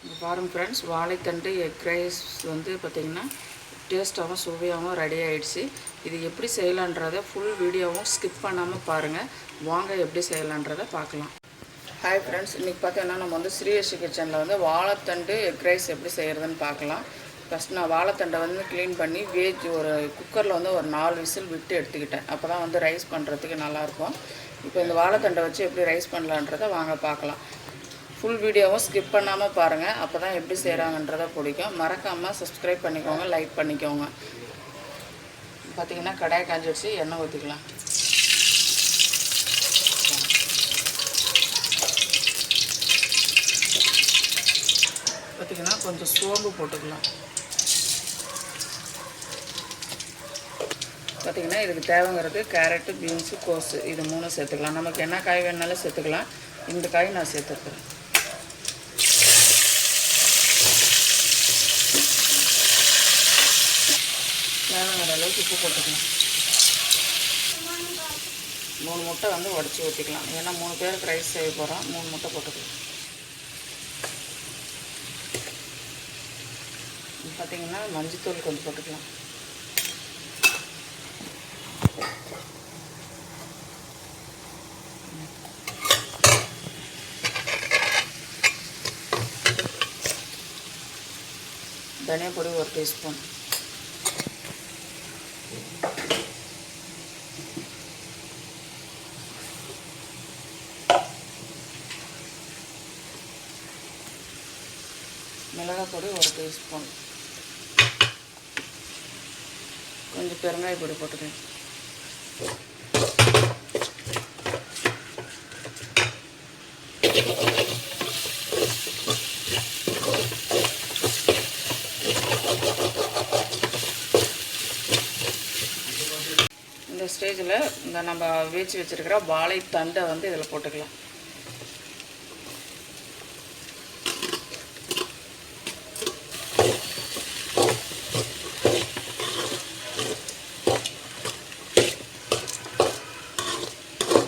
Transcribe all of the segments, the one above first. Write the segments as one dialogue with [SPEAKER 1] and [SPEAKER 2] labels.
[SPEAKER 1] பாருங்கள் ஃப்ரெண்ட்ஸ், வாழைத்தண்டு egg rice வந்து பார்த்திங்கன்னா டேஸ்ட்டாகவும் சுவையாகவும் ரெடி ஆகிடுச்சு. இது எப்படி செய்யலான்றதை ஃபுல் வீடியோவும் ஸ்கிப் பண்ணாமல் பாருங்கள். வாங்க எப்படி செய்யலான்றதை பார்க்கலாம். ஹாய் ஃப்ரெண்ட்ஸ், இன்றைக்கி பார்த்தீங்கன்னா நம்ம வந்து ஸ்ரீஹர்ஷி கிச்சனில் வந்து வாழைத்தண்டு எக் ரைஸ் எப்படி செய்கிறதுன்னு பார்க்கலாம். ஃபஸ்ட் நான் வாழைத்தண்டை வந்து க்ளீன் பண்ணி ஒரு குக்கரில் வந்து ஒரு 4 விசில் விட்டு எடுத்துக்கிட்டேன். அப்போ தான் வந்து ரைஸ் பண்ணுறதுக்கு நல்லாயிருக்கும். இப்போ இந்த வாழைத்தண்டை வச்சு எப்படி ரைஸ் பண்ணலான்றதை வாங்க பார்க்கலாம். ஃபுல் வீடியோவும் ஸ்கிப் பண்ணாமல் பாருங்கள். அப்போ தான் எப்படி செய்கிறாங்கன்றதை பிடிக்கும். மறக்காமல் சப்ஸ்கிரைப் பண்ணிக்கோங்க, லைக் பண்ணிக்கோங்க. பார்த்திங்கன்னா கடாயை காஞ்சி வச்சு எண்ணெய் ஊற்றிக்கலாம். பார்த்திங்கன்னா கொஞ்சம் சோம்பு போட்டுக்கலாம். பார்த்திங்கன்னா இதுக்கு தேவைங்கிறது கேரட்டு, பீன்ஸு, கோஸு இது 3 சேர்த்துக்கலாம். நமக்கு என்ன காய் வேணாலும் சேர்த்துக்கலாம். இந்த காய் நான் சேர்த்துக்கிறேன். தேவைங்கிற அளவுக்கு உப்பு போட்டுக்கலாம். 3 முட்டை வந்து உடச்சி ஊற்றிக்கலாம். ஏன்னா 3 பேருக்கு ரைஸ் செய்ய போகிறோம். 3 முட்டை போட்டுக்கலாம். பார்த்திங்கன்னா மஞ்சத்தூள் கொஞ்சம் போட்டுக்கலாம். தனியா பொடி 1 டீஸ்பூன். மிளகாய் பொடி 1 டீஸ்பூன். கொஞ்சம் பெருங்காய பொடி போட்டுக்கிறேன். இந்த ஸ்டேஜில் இந்த நம்ம வேச்சு வச்சுருக்கிற வாழைத்தண்டை வந்து இதில் போட்டுக்கலாம்.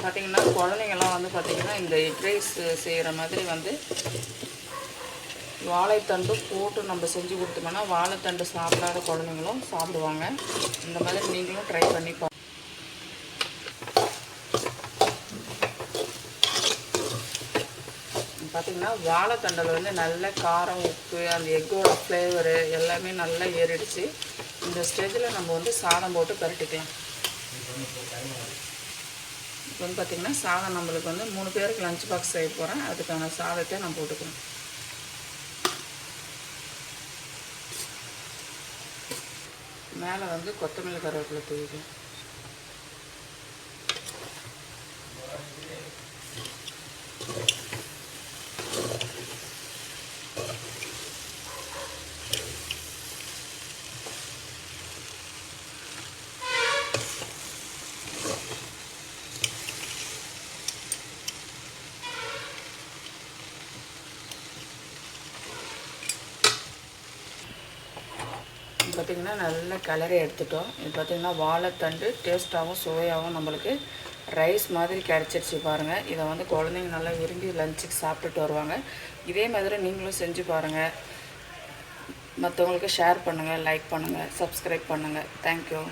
[SPEAKER 1] பார்த்திங்கன்னா குழந்தைங்கள்லாம் வந்து பார்த்திங்கன்னா இந்த எக் ரைஸ் செய்கிற மாதிரி வந்து வாழைத்தண்டு போட்டு நம்ம செஞ்சு கொடுத்தோம்னா வாழைத்தண்டு சாப்பிடாத குழந்தைங்களும் சாப்பிடுவாங்க. இந்த மாதிரி நீங்களும் ட்ரை பண்ணி பார்த்திங்கன்னா வாழைத்தண்டில் வந்து நல்ல காரம், உப்பு, அந்த எக்கோட ஃப்ளேவரு எல்லாமே நல்லா ஏறிடுச்சு. இந்த ஸ்டேஜில் நம்ம வந்து சாதம் போட்டு பரட்டிக்கலாம். இப்போ வந்து பார்த்திங்கன்னா சாதம் நம்மளுக்கு வந்து 3 பேருக்கு லஞ்ச் பாக்ஸ் செய்ய போகிறேன். அதுக்கான சாதத்தை நான் போட்டுக்கிறேன். மேலே வந்து கொத்தமல்லி கருவேப்பிலை தூவிக்கலாம். பார்த்திங்கன்னா நல்ல கலரை எடுத்துட்டோம். இது பார்த்திங்கன்னா வாழைத்தண்டு டேஸ்ட்டாகவும் சுவையாகவும் நம்மளுக்கு ரைஸ் மாதிரி கிடச்சிருச்சு பாருங்கள். இதை வந்து குழந்தைங்க நல்லா விரும்பி லஞ்சுக்கு சாப்பிட்டுட்டு வருவாங்க. இதே மாதிரி நீங்களும் செஞ்சு பாருங்கள். மற்றவங்களுக்கு ஷேர் பண்ணுங்கள், லைக் பண்ணுங்கள், சப்ஸ்கிரைப் பண்ணுங்கள். தேங்க்யூ.